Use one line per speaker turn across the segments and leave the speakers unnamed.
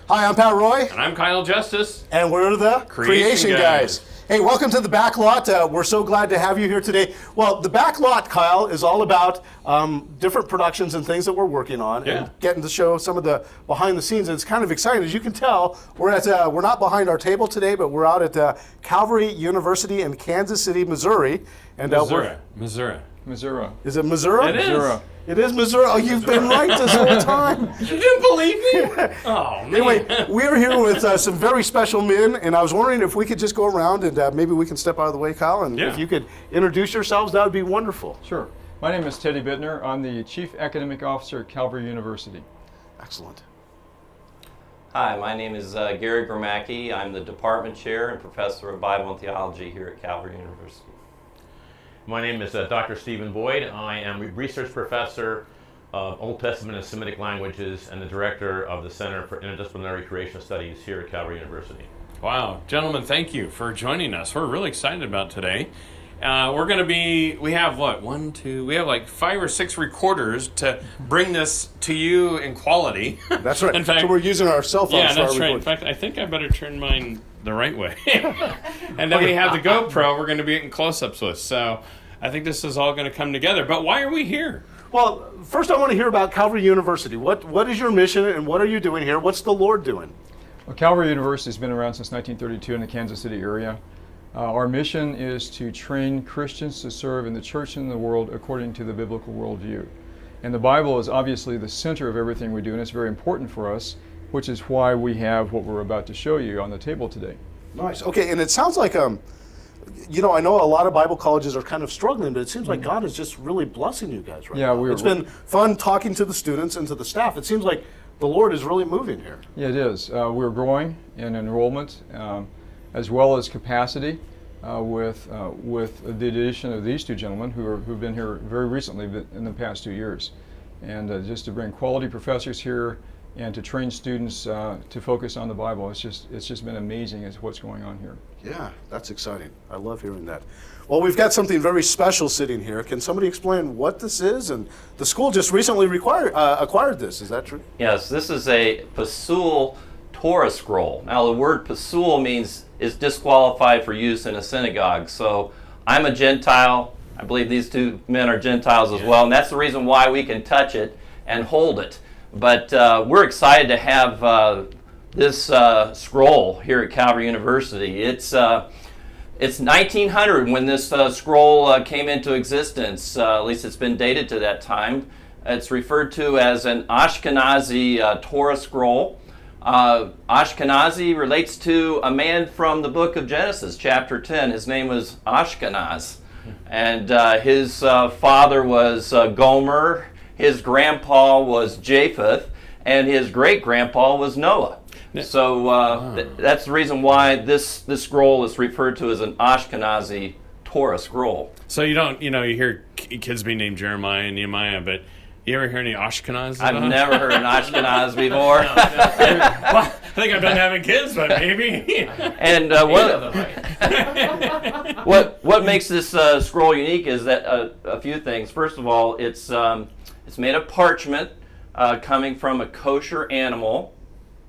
Hi, I'm Pat Roy.
And I'm Kyle Justice.
And we're the Creation Guys. Hey, welcome to the Backlot. We're so glad to have you here today. Well, the Backlot, Kyle, is all about different productions and things that we're working on and getting to show some of the behind the scenes. And it's kind of exciting. As you can tell, we're not behind our table today, but we're out at Calvary University in Kansas City, Missouri. And
Missouri.
Is it Missouri?
It is.
It is Missouri. Oh, you've been right this whole time.
You didn't believe me? Oh, man.
Anyway, we're here with some very special men, and I was wondering if we could just go around and maybe we can step out of the way, Kyle, and if you could introduce yourselves, that would be wonderful.
Sure. My name is Teddy Bitner. I'm the Chief Academic Officer at Calvary University.
Excellent.
Hi, my name is Gary Gromacki. I'm the Department Chair and Professor of Bible and Theology here at Calvary University.
My name is Dr. Stephen Boyd. I am a research professor of Old Testament and Semitic languages and the director of the Center for Interdisciplinary Creation Studies here at Calvary University.
Wow, gentlemen, thank you for joining us. We're really excited about today. We have like 5 or 6 recorders to bring this to you in quality.
That's right.
In fact,
so we're using our cell phones.
Yeah, that's right. In fact, I think I better turn mine the right way. And then we have the GoPro we're going to be getting close-ups with. So I think this is all going to come together. But why are we here?
Well, first I want to hear about Calvary University. What is your mission and what are you doing here? What's the Lord doing?
Well, Calvary University has been around since 1932 in the Kansas City area. Our mission is to train Christians to serve in the church and the world according to the biblical worldview. And the Bible is obviously the center of everything we do, and it's very important for us, which is why we have what we're about to show you on the table today.
Nice. Okay, and it sounds like, I know a lot of Bible colleges are kind of struggling, but it seems like God is just really blessing you guys right now. It's been fun talking to the students and to the staff. It seems like the Lord is really moving here.
Yeah, it is. We're growing in enrollment as well as capacity with the addition of these two gentlemen who've been here very recently in the past 2 years. And just to bring quality professors here and to train students to focus on the Bible, it's just been amazing as what's going on here.
Yeah, that's exciting. I love hearing that. Well, we've got something very special sitting here. Can somebody explain what this is? And the school just recently acquired this. Is that true?
Yes, this is a Pasul Torah Scroll. Now, the word Pasul is disqualified for use in a synagogue. So I'm a Gentile. I believe these two men are Gentiles as well, and that's the reason why we can touch it and hold it. But we're excited to have this scroll here at Calvary University. It's 1900 when this scroll came into existence. At least it's been dated to that time. It's referred to as an Ashkenazi Torah Scroll. Ashkenazi relates to a man from the book of Genesis, chapter 10. His name was Ashkenaz. And his father was Gomer. His grandpa was Japheth, and his great-grandpa was Noah. So that's the reason why this scroll is referred to as an Ashkenazi Torah scroll.
So you hear kids being named Jeremiah and Nehemiah, but you ever hear any Ashkenaz?
I've never heard an Ashkenaz before.
Well, I think I've been having kids, but maybe.
And what makes this scroll unique is that a few things. First of all, it's made of parchment coming from a kosher animal,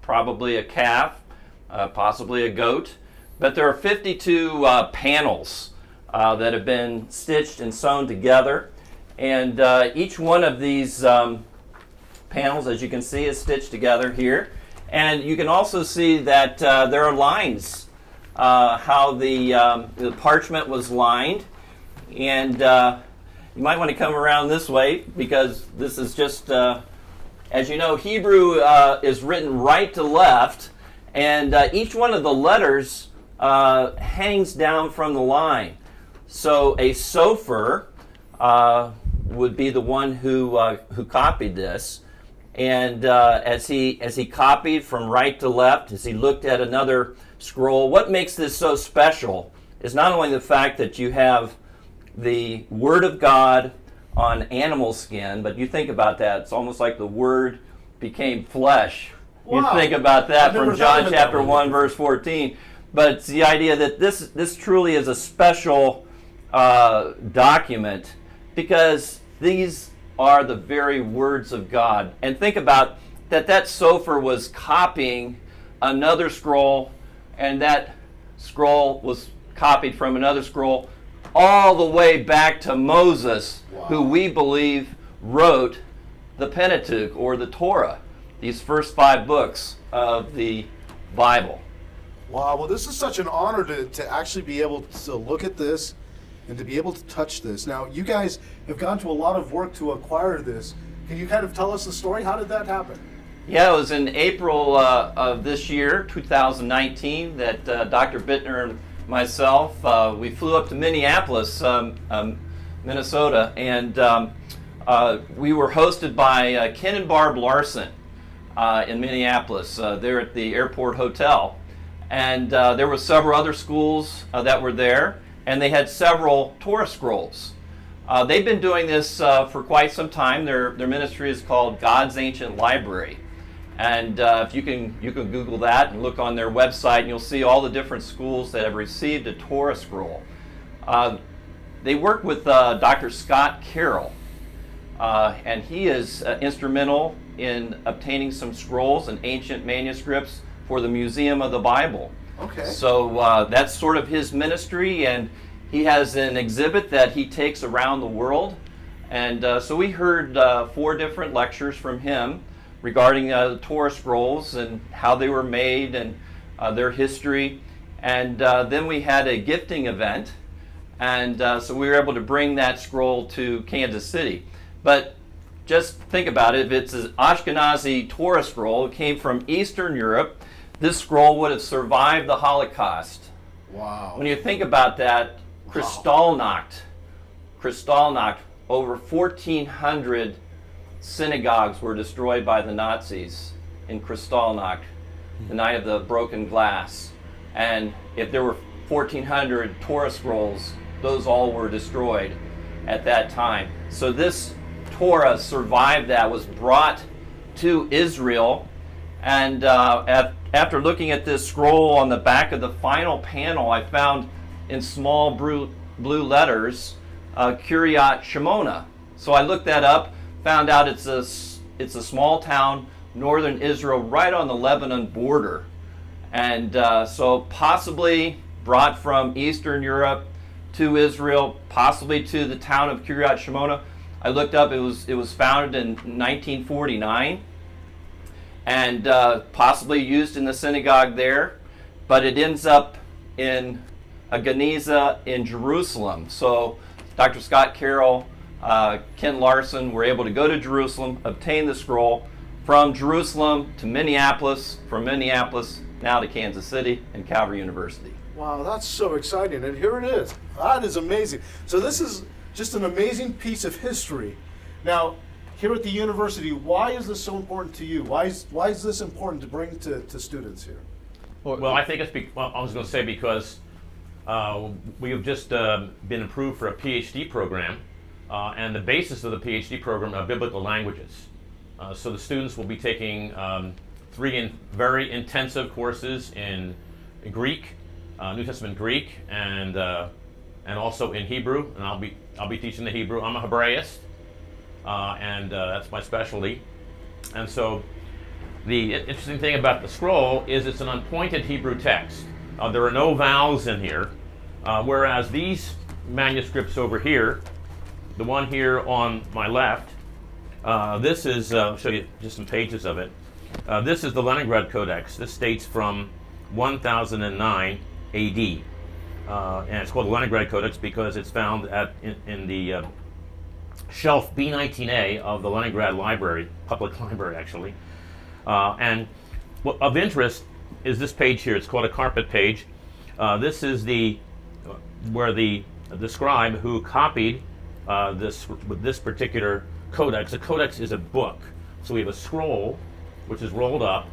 probably a calf, possibly a goat. But there are 52 panels that have been stitched and sewn together. And each one of these panels, as you can see, is stitched together here. And you can also see that there are lines, how the parchment was lined. And you might want to come around this way because this is just, as you know, Hebrew is written right to left. And each one of the letters hangs down from the line. So a sofer would be the one who copied this, and as he copied from right to left, as he looked at another scroll, what makes this so special is not only the fact that you have the Word of God on animal skin, but you think about that, it's almost like the Word became flesh. Wow. You think about that from John chapter 1, verse 14. but it's the idea that this truly is a special document because these are the very words of God. And think about that Sofer was copying another scroll, and that scroll was copied from another scroll all the way back to Moses, who we believe wrote the Pentateuch or the Torah, these first 5 books of the Bible.
Wow, well, this is such an honor to actually be able to look at this and to be able to touch this. Now, you guys have gone to a lot of work to acquire this. Can you kind of tell us the story? How did that happen?
Yeah, it was in April of this year, 2019, that Dr. Bitner and myself, we flew up to Minneapolis, Minnesota, and we were hosted by Ken and Barb Larson in Minneapolis. They're at the airport hotel. And there were several other schools that were there, and they had several Torah Scrolls. They've been doing this for quite some time. Their ministry is called God's Ancient Library. And if you can Google that and look on their website, and you'll see all the different schools that have received a Torah Scroll. They work with Dr. Scott Carroll, and he is instrumental in obtaining some scrolls and ancient manuscripts for the Museum of the Bible.
Okay.
So that's sort of his ministry, and he has an exhibit that he takes around the world. And so we heard 4 different lectures from him regarding the Torah Scrolls and how they were made and their history. And then we had a gifting event, and so we were able to bring that scroll to Kansas City. But just think about it, if it's an Ashkenazi Torah Scroll, it came from Eastern Europe, this scroll would have survived the Holocaust.
Wow.
When you think about that, Kristallnacht, over 1,400 synagogues were destroyed by the Nazis in Kristallnacht, the night of the broken glass. And if there were 1,400 Torah scrolls, those all were destroyed at that time. So this Torah survived that, was brought to Israel, and after looking at this scroll on the back of the final panel, I found in small blue letters, Kiryat Shemona. So I looked that up, found out it's a small town, northern Israel, right on the Lebanon border. And so possibly brought from Eastern Europe to Israel, possibly to the town of Kiryat Shemona. I looked up, it was founded in 1949, and possibly used in the synagogue there, but it ends up in a Geniza in Jerusalem. So Dr. Scott Carroll, Ken Larson were able to go to Jerusalem, obtain the scroll, from Jerusalem to Minneapolis, from Minneapolis now to Kansas City and Calvary University.
Wow, that's so exciting. And here it is. That is amazing. So this is just an amazing piece of history. Now, here at the university, why is this so important to you? Why is this important to bring to students here?
Well, I think it's I was going to say because we have just been approved for a PhD program, and the basis of the PhD program are biblical languages. So the students will be taking 3 very intensive courses in Greek, New Testament Greek, and also in Hebrew. And I'll be teaching the Hebrew. I'm a Hebraist, and that's my specialty. And so the interesting thing about the scroll is it's an unpointed Hebrew text. There are no vowels in here, whereas these manuscripts over here, the one here on my left, this is, I'll show you just some pages of it. This is the Leningrad Codex. This dates from 1009 AD. And it's called the Leningrad Codex because it's found in the shelf B19A of the Leningrad Library, public library actually. And of interest is this page here. It's called a carpet page. This is where the scribe who copied this particular codex. A codex is a book. So we have a scroll, which is rolled up.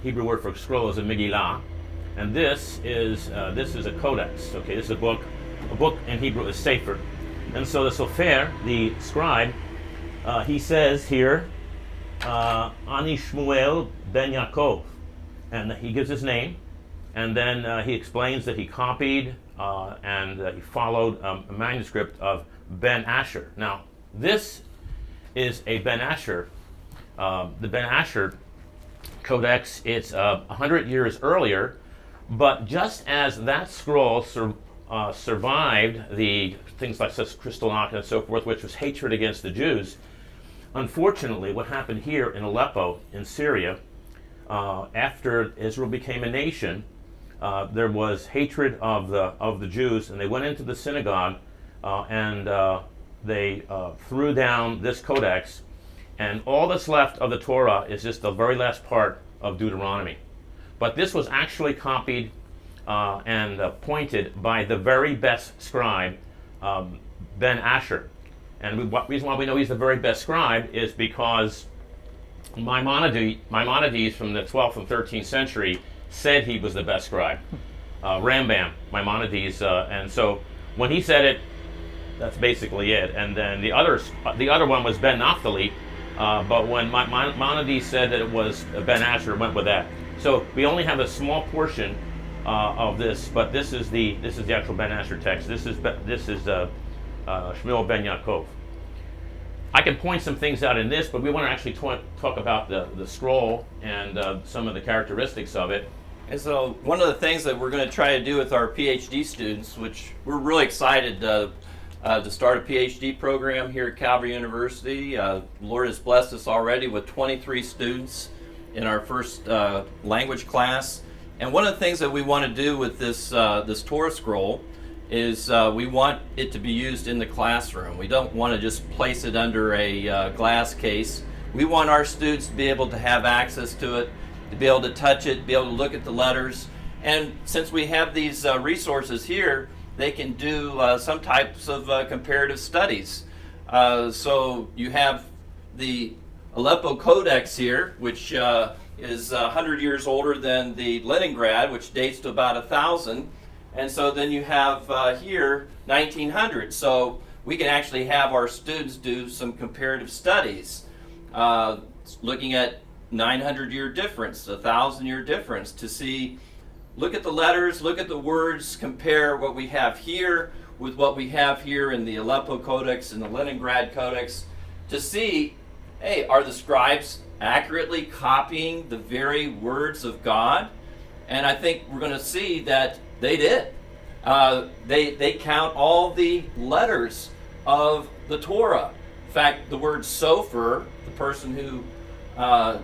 Hebrew word for scroll is a Megillah, and this is a codex. Okay, this is a book. A book in Hebrew is sefer, and so the sofer, the scribe, he says here, Ani Shmuel ben Yaakov, and he gives his name, And then he explains that he copied and he followed a manuscript of Ben Asher. Now, this is a Ben Asher. The Ben Asher Codex, it's 100 years earlier, but just as that scroll survived the things like Kristallnacht and so forth, which was hatred against the Jews, unfortunately, what happened here in Aleppo, in Syria, after Israel became a nation, there was hatred of the Jews, and they went into the synagogue and they threw down this codex, and all that's left of the Torah is just the very last part of Deuteronomy. But this was actually copied and pointed by the very best scribe, Ben Asher. And the reason why we know he's the very best scribe is because Maimonides from the 12th and 13th century said he was the best scribe. Rambam, Maimonides, and so when he said it, that's basically it. And then the other one was Ben Naphtali, but when Maimonides said that it was Ben Asher, went with that. So we only have a small portion of this, but this is the actual Ben Asher text. This is Shmuel ben Yaakov. I can point some things out in this, but we want to actually talk about the scroll and some of the characteristics of it.
And so one of the things that we're going to try to do with our PhD students, which we're really excited to start a PhD program here at Calvary University. Lord has blessed us already with 23 students in our first language class. And one of the things that we want to do with this Torah Scroll is we want it to be used in the classroom. We don't want to just place it under a glass case. We want our students to be able to have access to it, to be able to touch it, be able to look at the letters. And since we have these resources here, they can do some types of comparative studies. So you have the Aleppo Codex here, which is 100 years older than the Leningrad, which dates to about 1000. And so then you have here 1900. So we can actually have our students do some comparative studies, looking at 900-year difference, 1,000-year difference, to see, look at the letters, look at the words, compare what we have here with what we have here in the Aleppo Codex and the Leningrad Codex, to see, hey, are the scribes accurately copying the very words of God? And I think we're going to see that they did. They count all the letters of the Torah. In fact, the word sofer, the person who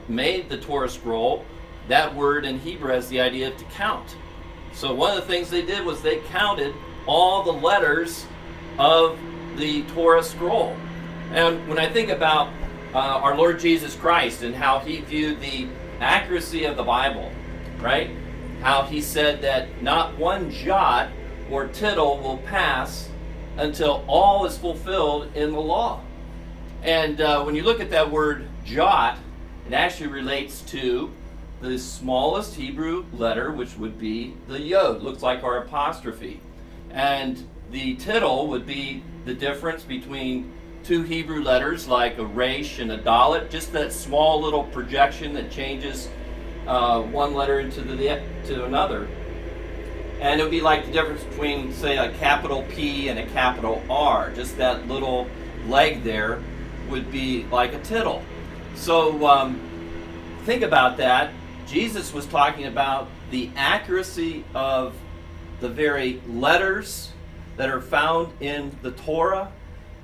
made the Torah scroll, that word in Hebrew has the idea of to count. So one of the things they did was they counted all the letters of the Torah scroll. And when I think about our Lord Jesus Christ and how he viewed the accuracy of the Bible, right? How he said that not one jot or tittle will pass until all is fulfilled in the law. And when you look at that word jot, it actually relates to the smallest Hebrew letter, which would be the yod, looks like our apostrophe. And the tittle would be the difference between two Hebrew letters like a resh and a dalet, just that small little projection that changes one letter to another. And it would be like the difference between, say, a capital P and a capital R. Just that little leg there would be like a tittle. So think about that. Jesus was talking about the accuracy of the very letters that are found in the Torah.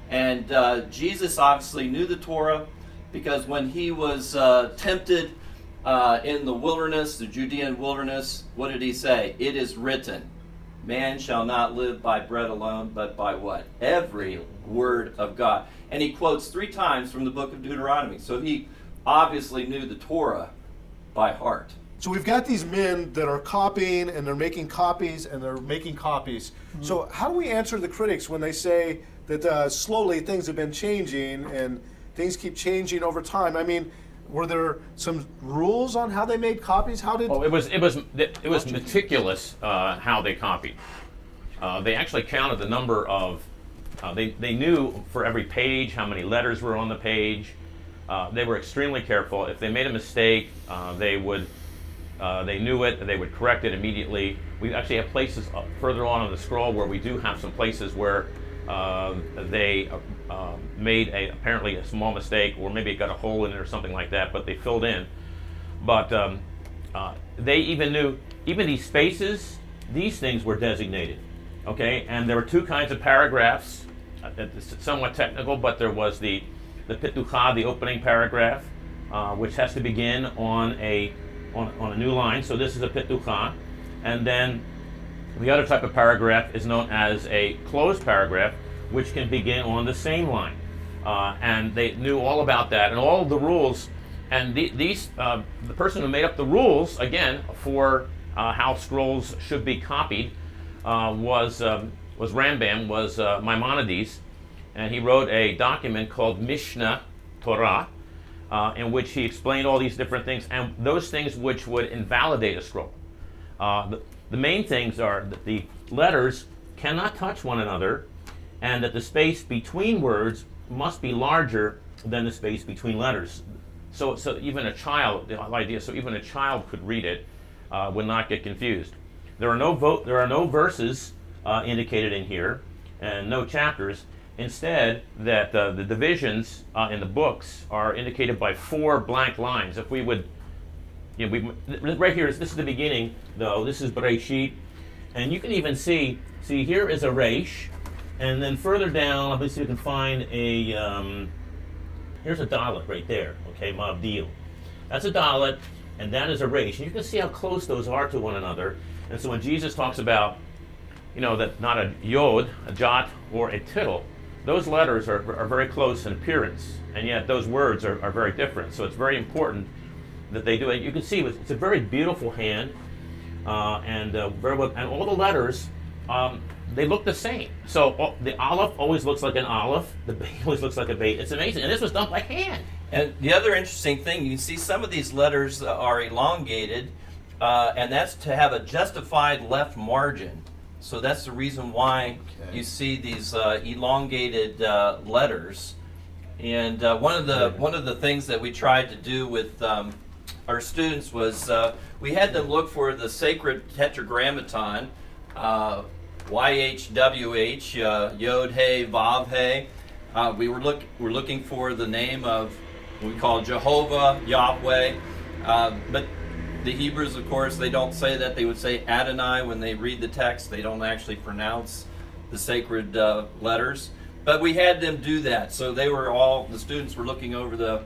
And Jesus obviously knew the Torah because when he was tempted in the wilderness, the Judean wilderness, what did he say? It is written, man shall not live by bread alone, but by what? Every word of God. And he quotes 3 times from the book of Deuteronomy. So he obviously knew the Torah by heart.
So we've got these men that are copying and they're making copies and they're making copies. Mm-hmm. So how do we answer the critics when they say that slowly things have been changing and things keep changing over time? I mean, were there some rules on how they made copies? How did?
Oh, it was meticulous how they copied. They actually counted the number of. They knew for every page how many letters were on the page. They were extremely careful. If they made a mistake, they would they knew it, they would correct it immediately. We actually have places further on the scroll where we do have some places where they made apparently a small mistake, or maybe it got a hole in it or something like that, but they filled in. But they even knew, even these spaces, these things were designated, okay? And there were two kinds of paragraphs. It's somewhat technical, but there was the pitucha, the opening paragraph, which has to begin on a new line. So this is a pitucha. And then the other type of paragraph is known as a closed paragraph, which can begin on the same line. And they knew all about that and all of the rules. And the person who made up the rules, again, for how scrolls should be copied was Maimonides, and he wrote a document called Mishnah Torah, in which he explained all these different things, and those things which would invalidate a scroll. The main things are that the letters cannot touch one another, and that the space between words must be larger than the space between letters. So even a child, the idea, so even a child could read it, would not get confused. There are no verses indicated in here, and no chapters. Instead, that the divisions in the books are indicated by 4 blank lines. If we would, right here, this is the beginning, though. This is Bereshit, and you can even see here is a resh, and then further down, obviously you can find a, here's a dalet right there, okay, mavdil. That's a dalet, and that is a resh. And you can see how close those are to one another. And so when Jesus talks about, that not a yod, a jot, or a tittle, those letters are very close in appearance, and yet those words are very different. So it's very important that they do it. You can see it's a very beautiful hand, and very well, and all the letters, they look the same. So the aleph always looks like an aleph, the beit always looks like a beit. It's amazing, and this was done by hand.
And the other interesting thing, you can see some of these letters are elongated, and that's to have a justified left margin. So that's the reason why you see these elongated letters. And one of the things that we tried to do with our students was we had them look for the sacred tetragrammaton, YHWH, Yod He Vav He. We're looking for the name of what we call Jehovah, Yahweh, but the Hebrews, of course, they don't say that. They would say Adonai when they read the text. They don't actually pronounce the sacred letters. But we had them do that. So the students were looking over the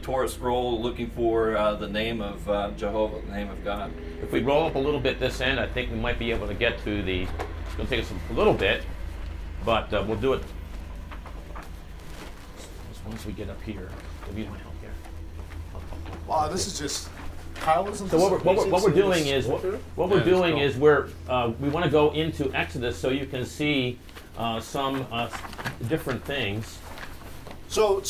Torah Scroll, looking for the name of Jehovah, the name of God.
If we roll up a little bit this end, I think we might be able to get to it's going to take us a little bit, but we'll do it once we get up here. Give you my help here.
Wow, this is just... Kyle, isn't
so
this
what we're doing is we're we want to go into Exodus so you can see some different things.
So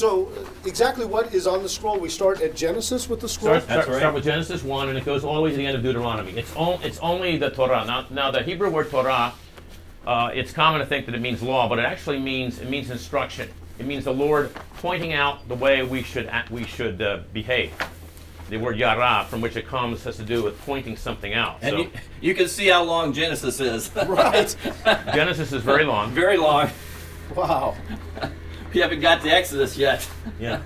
exactly what is on the scroll? We start at Genesis with the scroll?
Start with Genesis 1, and it goes all the way to the end of Deuteronomy. It's only the Torah. Now the Hebrew word Torah, it's common to think that it means law, but it actually means instruction. It means the Lord pointing out the way we should behave. The word yara, from which it comes, has to do with pointing something out.
And
so,
you can see how long Genesis is.
Right.
Genesis is very long.
Very long.
Wow.
We haven't got to Exodus yet.
Yeah.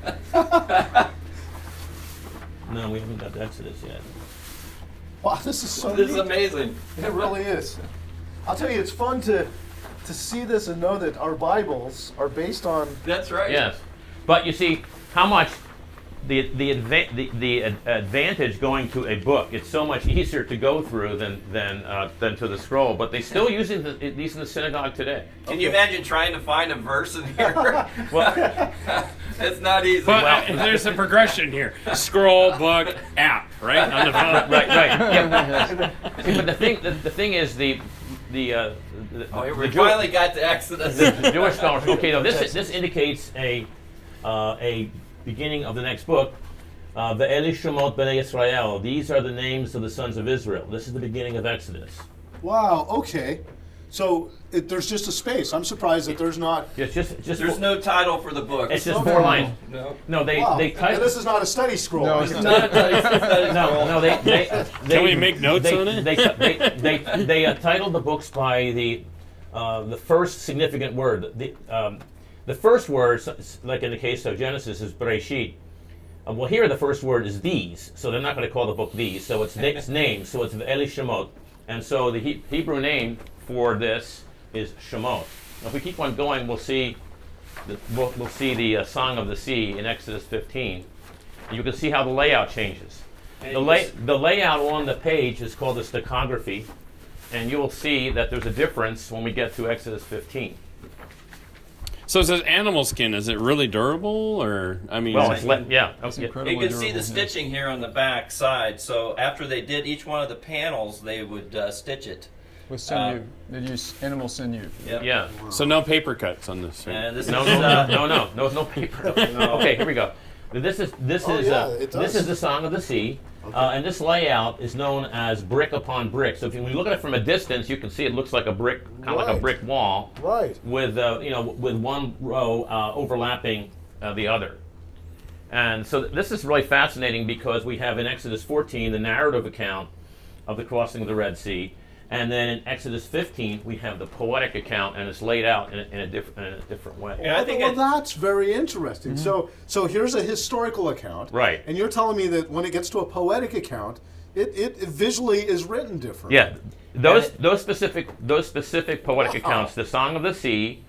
No, we haven't got to Exodus yet.
Wow, this is so
This is
neat.
amazing.
It really is. I'll tell you, it's fun to see this and know that our Bibles are based on...
That's right.
Yes. But you see how much the advantage going to a book, it's so much easier to go through than to the scroll, but they still use these in the synagogue today.
Can you imagine trying to find a verse in here?
Well,
It's not easy.
But there's a progression here: scroll, book, app, right on the phone.
right. Yeah. See, but the thing is we
finally got to Exodus.
the Jewish scholars. Okay, now this indicates a beginning of the next book. Ve'eli Shemot Bnei Yisrael. These are the names of the sons of Israel. This is the beginning of Exodus.
Wow, okay. So there's just a space. I'm surprised that there's not.
It's just
There's no title for the book.
It's just 4 lines.
No.
No, they
Wow.
they
And
type.
this is not a study scroll.
No,
This
it's
is-
not.
No, they
Can we make notes
they,
on it?
They titled the books by the first significant word. The first word, like in the case of Genesis, is Bereshit. Well, here the first word is these, so they're not going to call the book these. So it's name, so it's Eli Shemot, and so the Hebrew name for this is Shemot. Now, if we keep on going, we'll see the Song of the Sea in Exodus 15. And you can see how the layout changes. The layout on the page is called the stachography, and you will see that there's a difference when we get to Exodus 15.
So it says animal skin. Is it really durable, or I mean?
Well, yeah.
It's
Okay.
incredibly
You can see
durable,
the
yes.
stitching here on the back side. So after they did each one of the panels, they would stitch it.
With sinew. They use animal sinew.
Yep.
Yeah.
So no paper cuts on this. Right?
And this
No,
is
no paper. Okay, here we go. This is
it does.
the Song of the Sea, and this layout is known as brick upon brick. So if you look at it from a distance, you can see it looks like a brick, kind of like a
Right.
brick wall,
Right.
with with one row overlapping the other. And so this is really fascinating because we have in Exodus 14 the narrative account of the crossing of the Red Sea. And then in Exodus 15, we have the poetic account, and it's laid out in a different way.
Yeah, I think
well, that's very interesting. So here's a historical account,
Right.
And you're telling me that when it gets to a poetic account, it visually is written different.
Yeah, those specific poetic accounts, the Song of the Sea,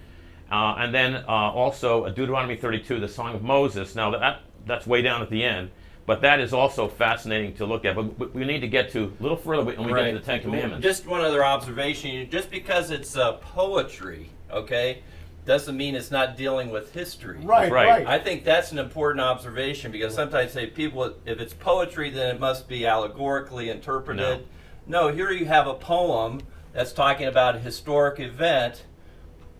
and then also Deuteronomy 32, the Song of Moses. Now that's way down at the end. But that is also fascinating to look at. But we need to get to a little further when we get to the Ten Commandments.
Just one other observation. Just because it's poetry, okay, doesn't mean it's not dealing with history.
Right.
Right.
I think that's an important observation because sometimes say people, if it's poetry, then it must be allegorically interpreted. No, here you have a poem that's talking about a historic event,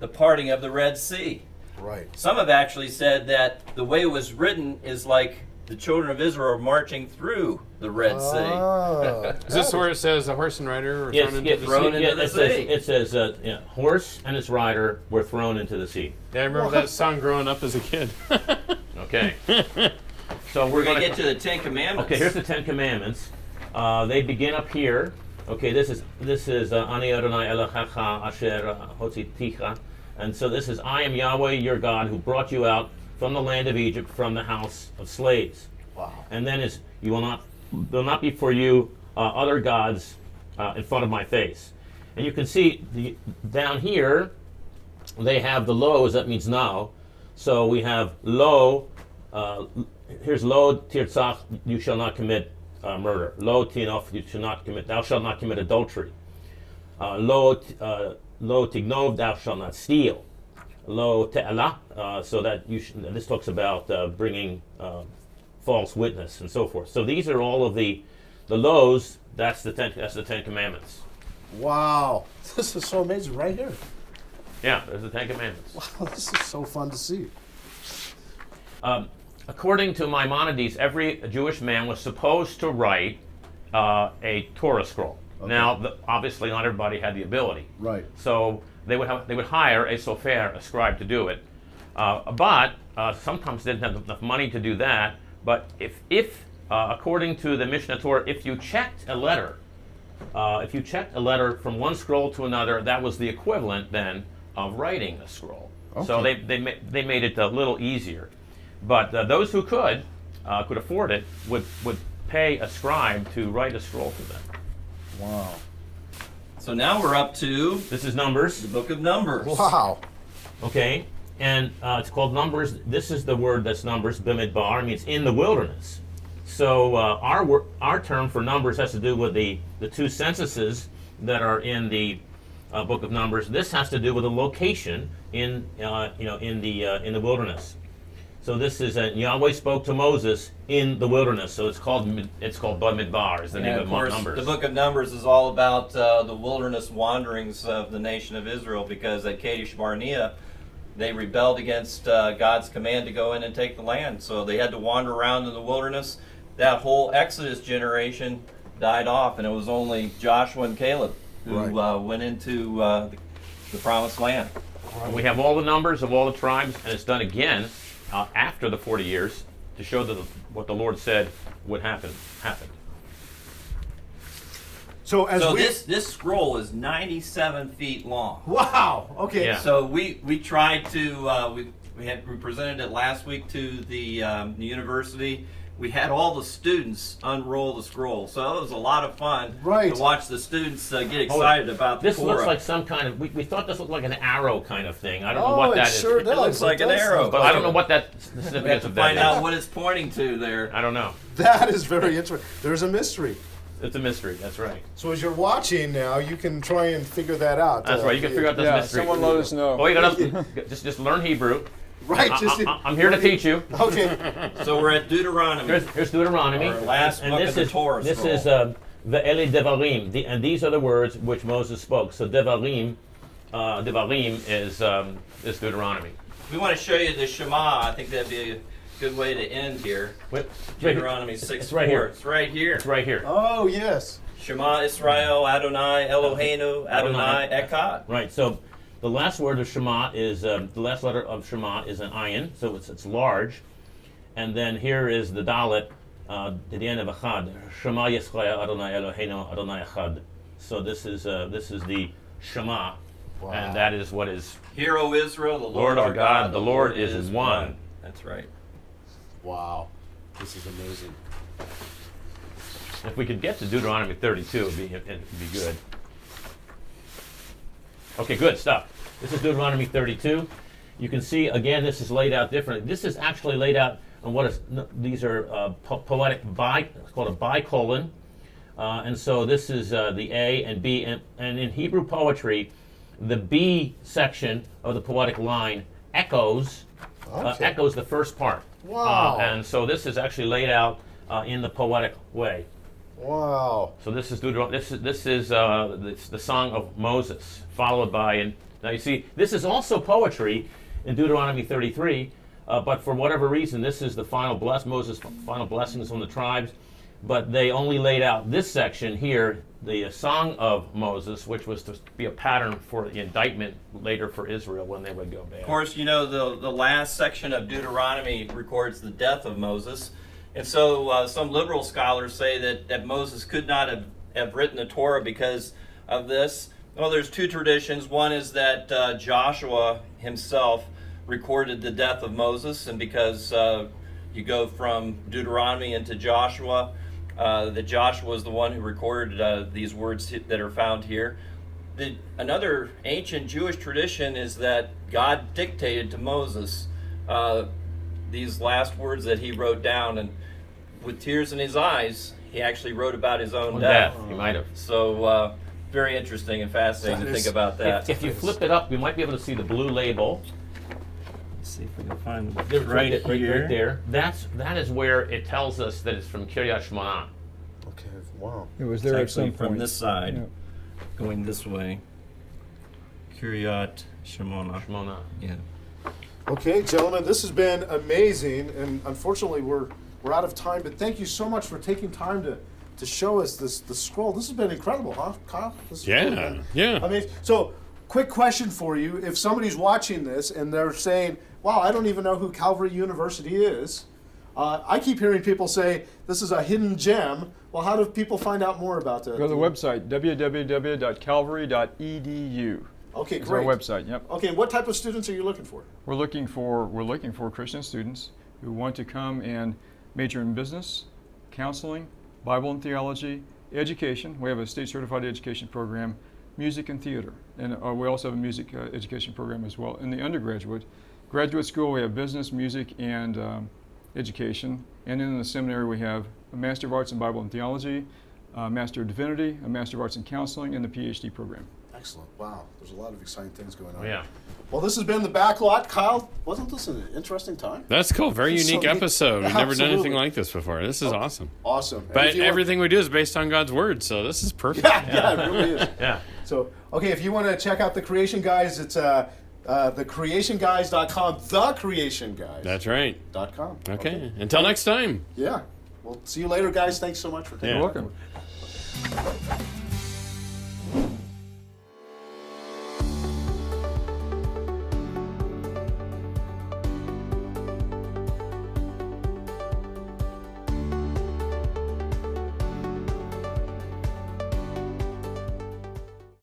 the parting of the Red Sea.
Right.
Some have actually said that the way it was written is like the children of Israel are marching through the Red Sea.
Ah.
Is this where it says the horse and rider were
Yes,
thrown into the
thrown
sea?
into the sea.
it says horse and its rider were thrown into the sea.
Yeah, I remember that song growing up as a kid.
Okay. So we're
We're
going
going to get to the Ten Commandments.
Okay, here's the Ten Commandments. They begin up here. Okay, this is Ani Adonai Elohecha Asher Hotziticha, and so this is I am Yahweh your God who brought you out from the land of Egypt, from the house of slaves.
Wow.
And then there will not be for you other gods in front of my face. And you can see down here they have the lows. That means now. So we have lo. Here's lo tirtzach. You shall not commit murder. Lo tinof. You shall not commit. Thou shalt not commit adultery. Lo tignov. Thou shalt not steal. Lo te'ala, so that this talks about bringing false witness and so forth. So these are all of the lows. That's the Ten Commandments.
Wow. This is so amazing right here.
Yeah, there's the Ten Commandments.
Wow, this is so fun to see.
According to Maimonides, every Jewish man was supposed to write a Torah Scroll.
Okay.
Now, obviously, not everybody had the ability.
Right.
So they would hire a sofer, a scribe, to do it. But sometimes they didn't have enough money to do that. But if according to the Mishnah Torah, if you checked a letter from one scroll to another, that was the equivalent then of writing a scroll.
Okay.
So they made it a little easier. But those who could afford it would pay a scribe to write a scroll for them.
Wow.
So now we're up to
This is Numbers.
the book of Numbers.
Wow.
Okay, and it's called Numbers. This is the word that's Numbers, Bimidbar, means in the wilderness. So our term for Numbers has to do with the two censuses that are in the book of Numbers. This has to do with a location in the wilderness. So this is Yahweh spoke to Moses in the wilderness. So it's called Bamidbar is the name
And
of
of course,
Numbers.
the book of Numbers is all about the wilderness wanderings of the nation of Israel because at Kadesh Barnea, they rebelled against God's command to go in and take the land. So they had to wander around in the wilderness. That whole Exodus generation died off, and it was only Joshua and Caleb who
Right.
went into the promised land.
And we have all the numbers of all the tribes, and it's done again after the 40 years to show that what the Lord said would happen happened.
So
this scroll is 97 feet long.
Wow. Okay.
Yeah.
So we tried to we presented it last week to the university. We had all the students unroll the scroll, so it was a lot of fun
Right.
to watch the students get excited about the
This
Torah.
looks like some kind of. We thought this looked like an arrow kind of thing. I don't know
Oh,
what
it
that is.
sure does.
It looks like an arrow.
But I don't know what that
We have
significance
to
of that
find
is.
out what it's pointing to there.
I don't know.
That is very interesting. There's a mystery.
It's a mystery. That's right.
So as you're watching now, you can try and figure that out.
That's right. You can figure out this
Yeah,
mystery.
someone let us know.
Oh, you gotta just learn Hebrew.
Right.
I'm here to teach you.
Okay.
So we're at Deuteronomy.
Here's Deuteronomy.
Our last book of the Torah
This
Scroll.
is Ve'eli Devarim, and these are the words which Moses spoke. So Devarim is Deuteronomy.
We want to show you the Shema. I think that'd be a good way to end here.
Wait,
Deuteronomy 6:4.
It's right here.
It's right here.
It's right here.
Oh yes.
Shema Israel, Adonai, Eloheinu, Adonai, Echad.
Right. So the last word of Shema is the last letter of Shema is an ayin, so it's large, and then here is the dalet at the end of Echad. Shema Yisrael Adonai Eloheinu Adonai Echad. So this is the Shema, and that is what is.
Hear, O Israel, the Lord our God,
the Lord is one.
That's right.
Wow. This is amazing.
If we could get to Deuteronomy 32, it'd be good. Okay, good stuff. This is Deuteronomy 32. You can see, again, this is laid out differently. This is actually laid out on what is, these are poetic it's called a bicolon. And so this is the A and B. And in Hebrew poetry, the B section of the poetic line echoes the first part.
Wow.
And so this is actually laid out in the poetic way.
Wow.
So this is this is the Song of Moses, followed by, and now you see this is also poetry in Deuteronomy 33, but for whatever reason this is the Moses' final blessings on the tribes, but they only laid out this section here, the Song of Moses, which was to be a pattern for the indictment later for Israel when they would go bad.
Of course, you know, the last section of Deuteronomy records the death of Moses. And so some liberal scholars say that Moses could not have written the Torah because of this. Well, there's two traditions. One is that Joshua himself recorded the death of Moses, and because you go from Deuteronomy into Joshua, that Joshua was the one who recorded these words that are found here. Another ancient Jewish tradition is that God dictated to Moses these last words that he wrote down, and with tears in his eyes, he actually wrote about his own death.
He might have.
So very interesting and fascinating to think about that.
If you flip it up, we might be able to see the blue label.
Let's see if we can find
There's right there. That is where it tells us that it's from Kiryat Shmona.
Okay. Wow.
It was
It's
there at
actually
some
from
point.
this side,
Yeah.
going this way. Kiryat Shmona.
Shmona.
Yeah.
Okay, gentlemen, this has been amazing, and unfortunately we're out of time. But thank you so much for taking time to show us the scroll. This has been incredible, huh, Kyle? This has really been amazing. So, quick question for you: if somebody's watching this and they're saying, "Wow, I don't even know who Calvary University is," I keep hearing people say this is a hidden gem. Well, how do people find out more about it?
Go to the website, www.calvary.edu.
Okay,
It's
great.
our website. Yep.
Okay, what type of students are you looking for?
We're looking for Christian students who want to come and major in business, counseling, Bible and theology, education. We have a state certified education program, music and theater, and we also have a music education program as well. In the graduate school, we have business, music, and education, and in the seminary we have a Master of Arts in Bible and Theology, a Master of Divinity, a Master of Arts in Counseling, and the PhD program.
Excellent. Wow, there's a lot of exciting things going on.
Yeah.
Well, this has been the Backlot. Kyle, wasn't this an interesting time?
That's cool. Very unique
So-
episode. We've never done
Absolutely.
anything like this before. This is awesome.
Awesome. And
But
if you want-
everything we do is based on God's word, so this is perfect.
Yeah, it really is.
Yeah.
So, okay, if you want to check out the Creation Guys, it's thecreationguys.com, thecreationguys.com.
That's right. Okay. Until next time.
Yeah. Well, see you later, guys. Thanks so much for taking
Yeah.
You're
the
welcome.